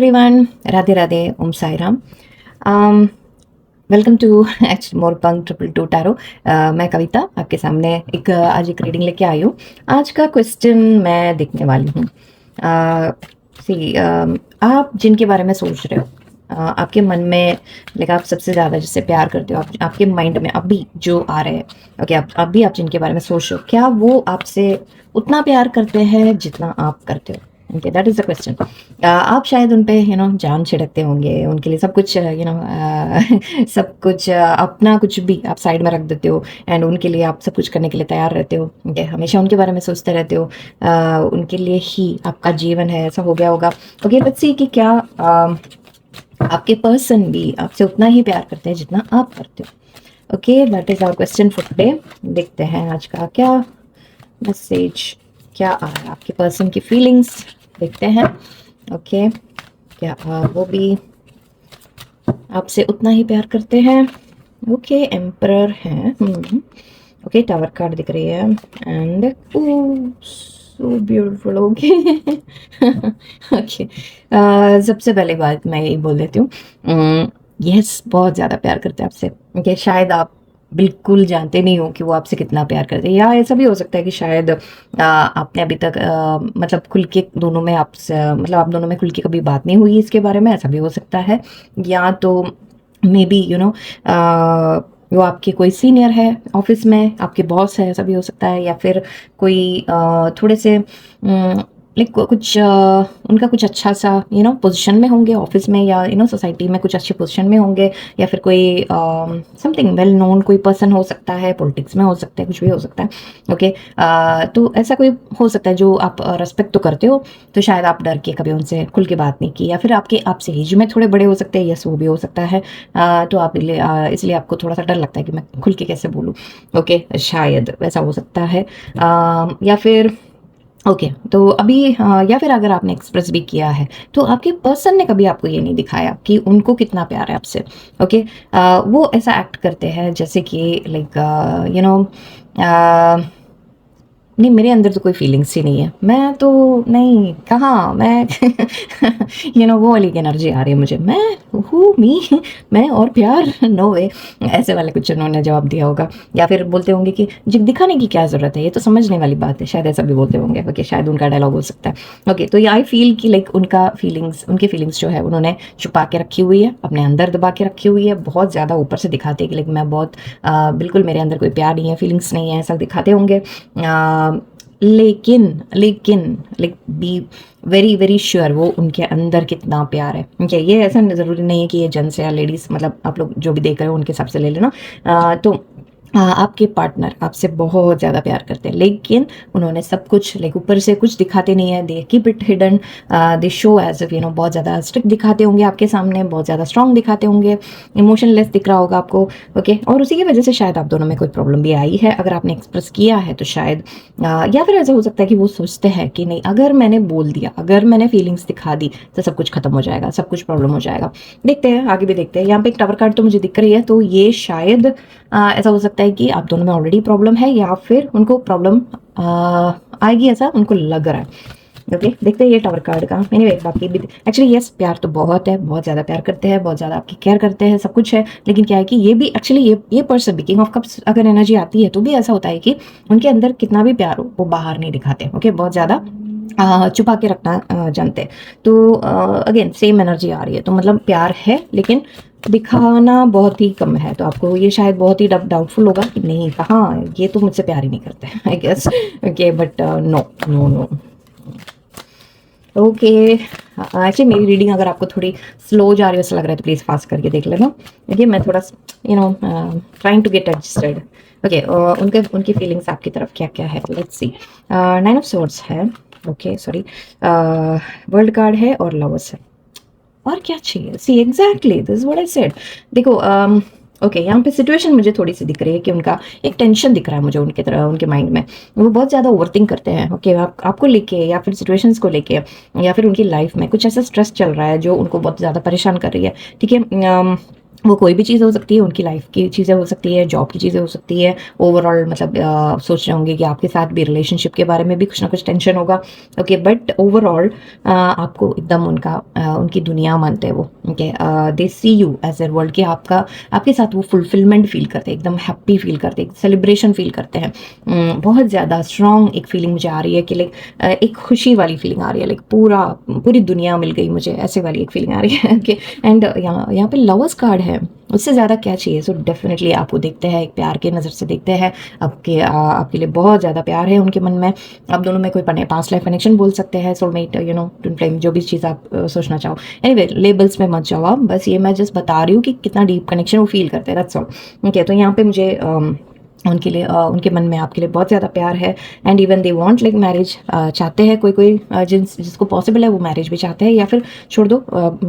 Everyone, Radhe Radhe, Om Sai Ram. Welcome to actually Morpankh triple two tarot. मैं कविता आपके सामने आज एक रीडिंग लेके आई हूँ। आज का क्वेश्चन मैं देखने वाली हूँ। सी आप जिनके बारे में सोच रहे हो, आपके मन में आप सबसे ज़्यादा जिससे प्यार करते हो, आपके माइंड में अभी जो आ रहे हैं, ओके, आप जिनके बारे में सोच रहे हो, क्या वो आपसे उतना प्यार करते हैं जितना आप करते हो? Okay, that is the question. आप शायद उन पे जान छिड़कते होंगे, उनके लिए सब कुछ सब कुछ अपना कुछ भी आप साइड में रख देते हो एंड उनके लिए आप सब कुछ करने के लिए तैयार रहते हो। ओके, हमेशा उनके बारे में सोचते रहते हो, उनके लिए ही आपका जीवन है, ऐसा हो गया होगा। ओके, लेट्स सी कि क्या आपके पर्सन भी आपसे उतना ही प्यार करते हैं जितना आप करते हो। Okay, that is our question for today. देखते हैं आज का क्या मैसेज क्या आ रहा है, आपके पर्सन की फीलिंग्स देखते हैं। ओके, क्या वो भी आपसे उतना ही प्यार करते हैं? ओके, एम्परर है। ओके, टावर कार्ड दिख रही है and so beautiful. Okay okay, सबसे पहले बात मैं यही बोल देती हूँ, यस, बहुत ज़्यादा प्यार करते हैं आपसे। ओके, शायद आप बिल्कुल जानते नहीं हो कि वो आपसे कितना प्यार करते हैं, या ऐसा भी हो सकता है कि शायद आपने अभी तक मतलब खुल के दोनों में आपसे आप दोनों में खुल के कभी बात नहीं हुई इसके बारे में, ऐसा भी हो सकता है। या तो मे बी वो आपके कोई सीनियर है ऑफिस में, आपके बॉस है, ऐसा भी हो सकता है। या फिर कोई थोड़े से कुछ उनका कुछ अच्छा सा पोजीशन में होंगे ऑफिस में, या सोसाइटी में कुछ अच्छे पोजीशन में होंगे। या फिर कोई समथिंग वेल नोन कोई पर्सन हो सकता है, पॉलिटिक्स में हो सकता है, कुछ भी हो सकता है। ओके, तो ऐसा कोई हो सकता है जो आप रेस्पेक्ट तो करते हो, तो शायद आप डर के कभी उनसे खुल के बात नहीं की। या फिर आपसे एज में थोड़े बड़े हो सकते हैं, यस, वो भी हो सकता है। तो आप इसलिए आपको थोड़ा सा डर लगता है कि मैं खुल के कैसे बोलूँ। ओके, शायद वैसा हो सकता है। या फिर ओके, तो अभी या फिर अगर आपने एक्सप्रेस भी किया है तो आपके पर्सन ने कभी आपको ये नहीं दिखाया कि उनको कितना प्यार है आपसे। ओके, वो ऐसा एक्ट करते हैं जैसे कि नहीं, मेरे अंदर तो कोई फीलिंग्स ही नहीं है, मैं तो नहीं, कहाँ मैं वो वाली एनर्जी आ रही है मुझे, मैं हूँ मी मैं और प्यार, नो वे, ऐसे वाले कुछ उन्होंने जवाब दिया होगा। या फिर बोलते होंगे कि जी दिखाने की क्या ज़रूरत है, ये तो समझने वाली बात है, शायद ऐसा भी बोलते होंगे। ओके, शायद उनका डायलॉग हो सकता है। ओके, तो ये आई फील कि उनकी फीलिंग्स जो है उन्होंने छुपा के रखी हुई है, अपने अंदर दबा के रखी हुई है, बहुत ज़्यादा ऊपर से दिखाते हैं कि मैं बहुत बिल्कुल मेरे अंदर कोई प्यार नहीं है, फीलिंग्स नहीं है, ऐसा दिखाते होंगे। लेकिन लेकिन like be very very sure वो उनके अंदर कितना प्यार है। ठीक है, ये ऐसा ज़रूरी नहीं है कि ये जेंट्स या लेडीज़, आप लोग जो भी देख रहे हो उनके हिसाब से ले लेना। तो आपके पार्टनर आपसे बहुत ज़्यादा प्यार करते हैं, लेकिन उन्होंने सब कुछ ऊपर से कुछ दिखाते नहीं है, they keep it hidden, they show as if बहुत ज़्यादा स्ट्रिक्ट दिखाते होंगे आपके सामने, बहुत ज़्यादा स्ट्रांग दिखाते होंगे, इमोशनलेस दिख रहा होगा आपको। ओके, और उसी की वजह से शायद आप दोनों में कोई प्रॉब्लम भी आई है, अगर आपने एक्सप्रेस किया है तो शायद। या फिर ऐसा हो सकता है कि वो सोचते हैं कि नहीं, अगर मैंने बोल दिया, अगर मैंने फीलिंग्स दिखा दी तो सब कुछ खत्म हो जाएगा, सब कुछ प्रॉब्लम हो जाएगा। देखते हैं, आगे भी देखते हैं। यहाँ पे एक टावर कार्ड तो मुझे दिख रही है, तो ये शायद ऐसा हो सकता है कि आप दोनों में ऑलरेडी प्रॉब्लम है, या फिर उनको प्रॉब्लम आएगी, ऐसा उनको लग रहा है। ओके, देखते हैं ये टावर कार्ड का। एनीवे, बाकी भी एक्चुअली यस, प्यार तो बहुत है, बहुत ज़्यादा प्यार करते हैं, बहुत ज़्यादा आपकी केयर करते हैं, सब कुछ है। लेकिन क्या है कि ये भी एक्चुअली ये पर्सन भी, किंग ऑफ कप्स अगर एनर्जी आती है तो भी ऐसा होता है कि उनके अंदर कितना भी प्यार हो वो बाहर नहीं दिखाते। ओके, बहुत ज़्यादा छुपा के रखना जानते हैं। तो अगेन सेम एनर्जी आ रही है, तो मतलब प्यार है लेकिन दिखाना बहुत ही कम है। तो आपको ये शायद बहुत ही डाउटफुल होगा कि नहीं, कहाँ, ये तो मुझसे प्यार ही नहीं करते I guess. Okay, but no no no. Okay, actually मेरी रीडिंग अगर आपको थोड़ी स्लो जा रही है ऐसा लग रहा है तो प्लीज़ फास्ट करके देख लेना। देखिए, मैं थोड़ा trying to get adjusted. Okay, उनकी फीलिंग्स आपकी तरफ क्या क्या है, लेट्स सी। 9 ऑफ सोर्ड्स है, ओके सॉरी, वर्ल्ड कार्ड है और लवर्स है। और क्या चाहिए? See exactly this what I said. देखो, ओके, यहाँ पे सिचुएशन मुझे थोड़ी सी दिख रही है कि उनका एक टेंशन दिख रहा है मुझे, उनके तरह उनके माइंड में वो बहुत ज़्यादा ओवरथिंक करते हैं। ओके, आपको लेके या फिर सिचुएशंस को लेके, या फिर उनकी लाइफ में कुछ ऐसा स्ट्रेस चल रहा है जो उनको बहुत ज़्यादा परेशान कर रही है। ठीक है, वो कोई भी चीज़ हो सकती है, उनकी लाइफ की चीज़ें हो सकती है, जॉब की चीज़ें हो सकती है, ओवरऑल मतलब सोच रहे होंगे कि आपके साथ भी रिलेशनशिप के बारे में भी कुछ ना कुछ टेंशन होगा। ओके, बट ओवरऑल आपको एकदम उनकी दुनिया मानते हैं वो। Okay, they see you as a world, कि आपके साथ वो फुलफिलमेंट फील करते हैं, एकदम हैप्पी फील करते हैं, सेलिब्रेशन फील करते हैं। बहुत ज़्यादा स्ट्रॉन्ग एक फीलिंग मुझे आ रही है कि लाइक एक खुशी वाली फीलिंग आ रही है, लाइक पूरी दुनिया मिल गई मुझे, ऐसे वाली एक फीलिंग आ रही है। ओके, एंड यहाँ पे लवर्स कार्ड है, उससे ज़्यादा क्या चाहिए। सो डेफिनेटली आपको देखते हैं, एक प्यार की नज़र से देखते हैं, आपके लिए बहुत ज़्यादा प्यार है उनके मन में। आप दोनों में कोई पास्ट लाइफ कनेक्शन बोल सकते हैं, सोलमेट, ट्विन फ्लेम, जो भी चीज़ आप सोचना चाहो। एनीवे, लेबल्स में मत जाओ आप, बस ये मैं जस्ट बता रही हूँ कि कितना डीप कनेक्शन वो फील करते हैं, दैट्स ऑल। ओके, तो यहाँ पे मुझे उनके लिए उनके मन में आपके लिए बहुत ज़्यादा प्यार है, and even they want like marriage, चाहते हैं, कोई जिसको पॉसिबल है वो मैरिज भी चाहते हैं, या फिर छोड़ दो,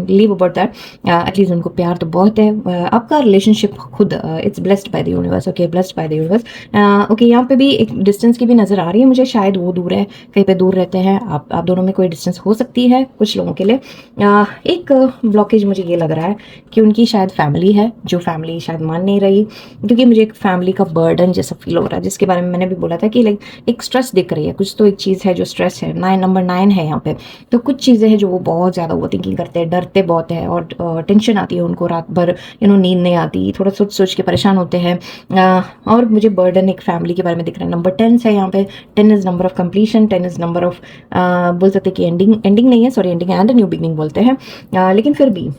लीव अबाउट दैट। एटलीस्ट उनको प्यार तो बहुत है। आपका रिलेशनशिप खुद it's blessed by the universe. Okay, blessed by the universe. Okay, यहाँ पे भी एक डिस्टेंस की भी नज़र आ रही है मुझे, शायद वो दूर है, कहीं पे दूर रहते हैं आप दोनों में कोई डिस्टेंस हो सकती है कुछ लोगों के लिए। एक ब्लॉकेज मुझे ये लग रहा है कि उनकी शायद फैमिली है, जो फैमिली शायद मान नहीं रही, क्योंकि मुझे एक फैमिली का बर्डन जैसा फील हो रहा है, जिसके बारे में मैंने भी बोला था कि लाइक एक स्ट्रेस दिख रही है, कुछ तो एक चीज़ है जो स्ट्रेस है। नंबर 9 है यहाँ पे, तो कुछ चीज़ें हैं जो वो बहुत ज़्यादा ओवर थिंकिंग करते हैं, डरते बहुत है, और टेंशन आती है उनको, रात भर नींद नहीं आती, थोड़ा सोच के परेशान होते हैं। और मुझे बर्डन एक फैमिली के बारे में दिख रहा है। नंबर 10 है यहाँ पे, 10 is number of completion, 10 is number of, बोल सकते हैं कि एंडिंग नहीं है, sorry, ending and new beginning बोलते हैं। लेकिन फिर भी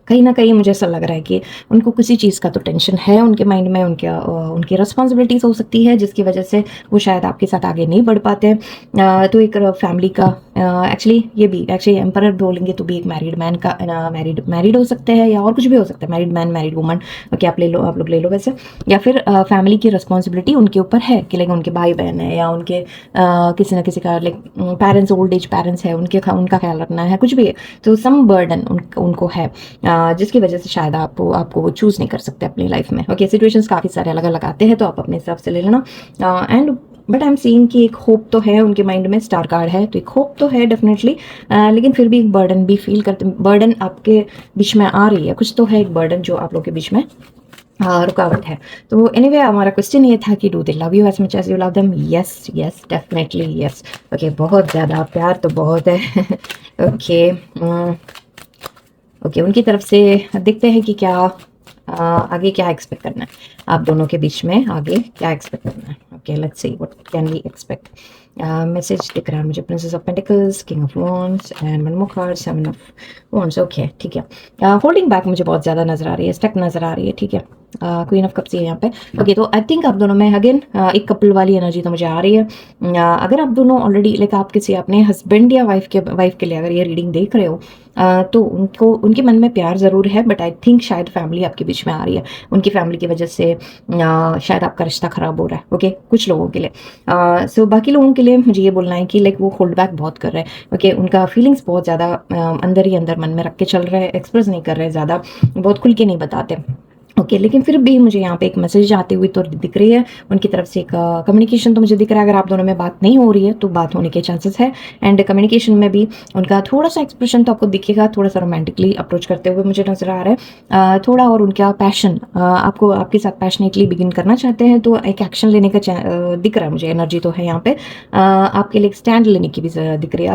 कहीं ना कहीं मुझे ऐसा लग रहा है कि उनको किसी चीज़ का तो टेंशन है उनके माइंड में, उनकी रिस्पॉन्सिबिलिटीज़ हो सकती है, जिसकी वजह से वो शायद आपके साथ आगे नहीं बढ़ पाते हैं। तो एक फैमिली का एक्चुअली एम्परर बोलेंगे तो भी एक मैरिड मैन का, मैरिड हो सकते हैं, या और कुछ भी हो सकता है, married man, married woman. Okay, आप लोग ले लो वैसे। या फिर फैमिली की रिस्पॉन्सिबिलिटी उनके ऊपर है कि लाइक उनके भाई बहन है, या उनके किसी ना किसी का like parents, old age parents है, उनका ख्याल रखना है, कुछ भी है, तो सम बर्डन उनको है, जिसकी वजह से शायद आपको वो चूज़ नहीं कर सकते अपनी लाइफ में। ओके, सिचुएशंस काफ़ी सारे अलग अलग आते हैं, तो आप अपने हिसाब से ले लेना। And but I am seeing कि एक होप तो है उनके माइंड में, स्टार कार्ड है तो एक होप तो है डेफिनेटली। लेकिन फिर भी एक बर्डन भी फील करते, बर्डन आपके बीच में आ रही है, कुछ तो है एक बर्डन जो आप लोग के बीच में रुकावट है। तो एनीवे, हमारा क्वेश्चन ये था कि do they love you as much as you love them. Yes yes, definitely yes. Okay, बहुत ज़्यादा प्यार तो बहुत है। ओके, ओके, उनकी तरफ से देखते हैं कि क्या आगे क्या एक्सपेक्ट करना है आप दोनों के बीच में, आगे क्या एक्सपेक्ट करना है। Okay, let's see what can we expect. Message दिख रहा है मुझे, princess of pentacles, king of wands, and one more card, seven of wands. Okay, ठीक है। होल्डिंग बैक मुझे बहुत ज़्यादा नज़र आ रही है, स्टक नज़र आ रही है, ठीक है। क्वीन ऑफ कप्स है यहाँ पे। ओके, तो आई थिंक आप दोनों में अगेन एक कपल वाली एनर्जी तो मुझे आ रही है। अगर आप दोनों ऑलरेडी लाइक आप किसी अपने हस्बैंड या वाइफ के लिए अगर ये रीडिंग देख रहे हो, तो उनके मन में प्यार ज़रूर है, बट आई थिंक शायद फैमिली आपके बीच में आ रही है, उनकी फैमिली की वजह से शायद आपका रिश्ता ख़राब हो रहा है। ओके, कुछ लोगों के लिए। सो बाकी लोगों के लिए मुझे ये बोलना है कि लाइक वो होल्ड बैक बहुत कर रहे हैं। ओके, उनका फीलिंग्स बहुत ज़्यादा अंदर ही अंदर मन में रख के चल रहे हैं, एक्सप्रेस नहीं कर रहे ज़्यादा, बहुत खुल के नहीं बताते। ओके, लेकिन फिर भी मुझे यहाँ पे एक मैसेज आती हुई तो दिख रही है उनकी तरफ से, एक कम्युनिकेशन तो मुझे दिख रहा है। अगर आप दोनों में बात नहीं हो रही है तो बात होने के चांसेस है, एंड कम्युनिकेशन में भी उनका थोड़ा सा एक्सप्रेशन तो आपको दिखेगा, थोड़ा सा रोमांटिकली अप्रोच करते हुए मुझे नजर आ रहा है थोड़ा, और उनका पैशन आपको आपके साथ पैशनेटली बिगिन करना चाहते हैं, तो एक एक्शन लेने का दिख रहा है मुझे, एनर्जी तो है यहाँ पे। आपके लिए स्टैंड लेने की भी दिख रही है।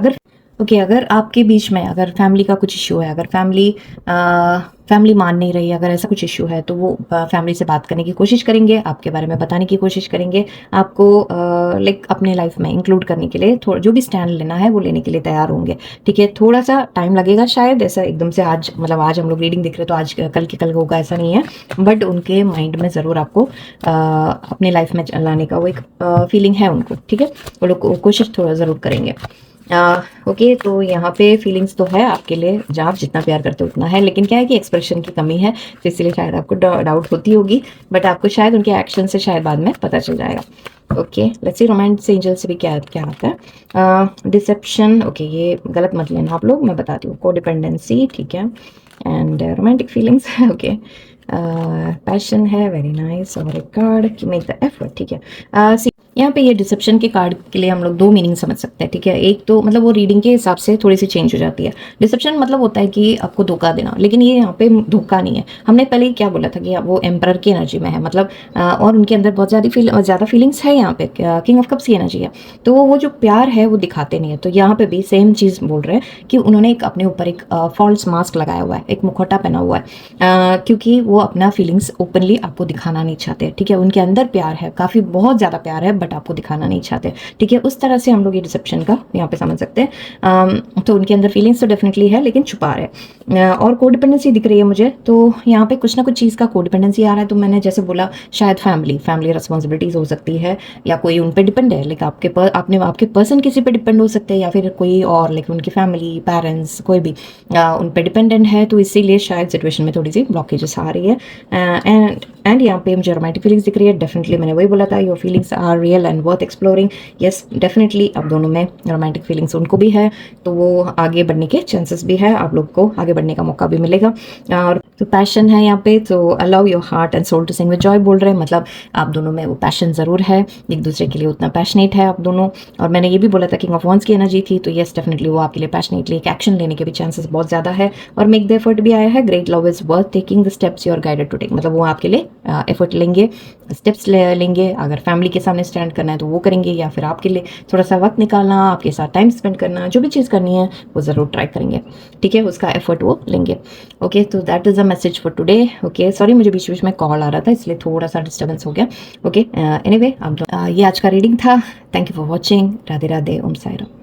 अगर आपके बीच में अगर फैमिली का कुछ इशू है, अगर फैमिली मान नहीं रही, अगर ऐसा कुछ इशू है, तो वो फैमिली से बात करने की कोशिश करेंगे, आपके बारे में बताने की कोशिश करेंगे, आपको लाइक अपने लाइफ में इंक्लूड करने के लिए जो भी स्टैंड लेना है वो लेने के लिए तैयार होंगे। ठीक है, थोड़ा सा टाइम लगेगा शायद, ऐसा एकदम से आज हम लोग रीडिंग देख रहे हैं तो आज कल के कल होगा ऐसा नहीं है, बट उनके माइंड में ज़रूर आपको अपने लाइफ में लाने का वो एक फीलिंग है उनको। ठीक है, वो लोग कोशिश थोड़ा ज़रूर करेंगे। ओके, तो यहाँ पे फीलिंग्स तो है आपके लिए, आप जितना प्यार करते हो उतना है, लेकिन क्या है कि एक्सप्रेशन की कमी है, तो इसलिए शायद आपको डाउट होती होगी, बट आपको शायद उनके एक्शन से शायद बाद में पता चल जाएगा। Okay, let's C romance angel से भी क्या क्या आता है। डिसेप्शन, ओके, ये गलत मत लेना आप लोग, मैं बताती हूँ। कोडिपेंडेंसी, ठीक है, and romantic feelings, okay, passion है, वेरी नाइस, और एक कार्ड, मेक द एफर्ट, ठीक है। यहाँ पे ये डिसेप्शन के कार्ड के लिए हम लोग दो मीनिंग समझ सकते हैं, ठीक है। एक तो मतलब वो रीडिंग के हिसाब से थोड़ी सी चेंज हो जाती है। डिसेप्शन मतलब होता है कि आपको धोखा देना, लेकिन ये यहाँ पे धोखा नहीं है। हमने पहले ही क्या बोला था कि वो एम्परर की एनर्जी में है, मतलब और उनके अंदर बहुत ज़्यादा फीलिंग्स है। यहाँ पे किंग ऑफ कप्स की एनर्जी है, तो वो जो प्यार है वो दिखाते नहीं है। तो यहाँ पे भी सेम चीज़ बोल रहे हैं कि उन्होंने एक अपने ऊपर एक फॉल्स मास्क लगाया हुआ है, एक मुखौटा पहना हुआ है, क्योंकि वो अपना फीलिंग्स ओपनली आपको दिखाना नहीं चाहते, ठीक है। उनके अंदर प्यार है, काफ़ी बहुत ज़्यादा प्यार है, बट आपको दिखाना नहीं चाहते, ठीक है। उस तरह से हम लोग ये डिसेप्शन का यहाँ पे समझ सकते हैं। तो उनके अंदर फीलिंग्स तो डेफिनेटली है, लेकिन छुपा रहे। और कोडिपेंडेंसी दिख रही है मुझे, तो यहाँ पे कुछ ना कुछ चीज़ का कोडिपेंडेंसी आ रहा है। तो मैंने जैसे बोला, शायद फैमिली रिस्पॉन्सिबिलिटीज़ हो सकती है, या कोई उन पर डिपेंड है, लाइक आपके पर्सन किसी पे डिपेंड हो सकते हैं, या फिर कोई और, लाइक उनकी फैमिली, पेरेंट्स, कोई भी उन पर डिपेंडेंट है। तो इसीलिए शायद सिचुएशन में थोड़ी सी ब्लॉकेजेस आ रही है। एंड यहाँ पे मुझे रोमांटिक फीलिंग्स दिख रही है। डेफिनेटली मैंने वही बोला था, your feelings are real and worth exploring. Yes, definitely आप दोनों में रोमांटिक फीलिंग्स उनको भी है, तो वो आगे बढ़ने के चांसेस भी है, आप लोग को आगे बढ़ने का मौका भी मिलेगा। और तो पैशन है यहाँ पे, तो allow your heart and soul to sing with joy बोल रहे हैं, मतलब आप दोनों में वो पैशन ज़रूर है, एक दूसरे के लिए उतना पैशनेट है आप दोनों। और मैंने ये भी बोला था किंग ऑफ वॉन्ड्स की एनर्जी थी, तो यस डेफिनेटली वो आपके लिए पैशनेटली एक एक्शन लेने के भी चांसेस बहुत ज़्यादा है। और मेक द एफर्ट भी आया है, great love is worth taking the steps you are guided to take, मतलब वो आपके लिए एफर्ट लेंगे, स्टेप्स लेंगे। अगर फैमिली के सामने स्टैंड करना है तो वो करेंगे, या फिर आपके लिए थोड़ा सा वक्त निकालना, आपके साथ टाइम स्पेंड करना, जो भी चीज़ करनी है वो ज़रूर ट्राई करेंगे, ठीक है। उसका एफर्ट वो लेंगे। ओके, तो that is a message for today. Okay, sorry मुझे बीच बीच में कॉल आ रहा था, इसलिए थोड़ा सा डिस्टर्बेंस हो गया। ओके, एनीवे ये आज का रीडिंग था। Thank you for watching. Radhe Radhe, Om Sai Ram.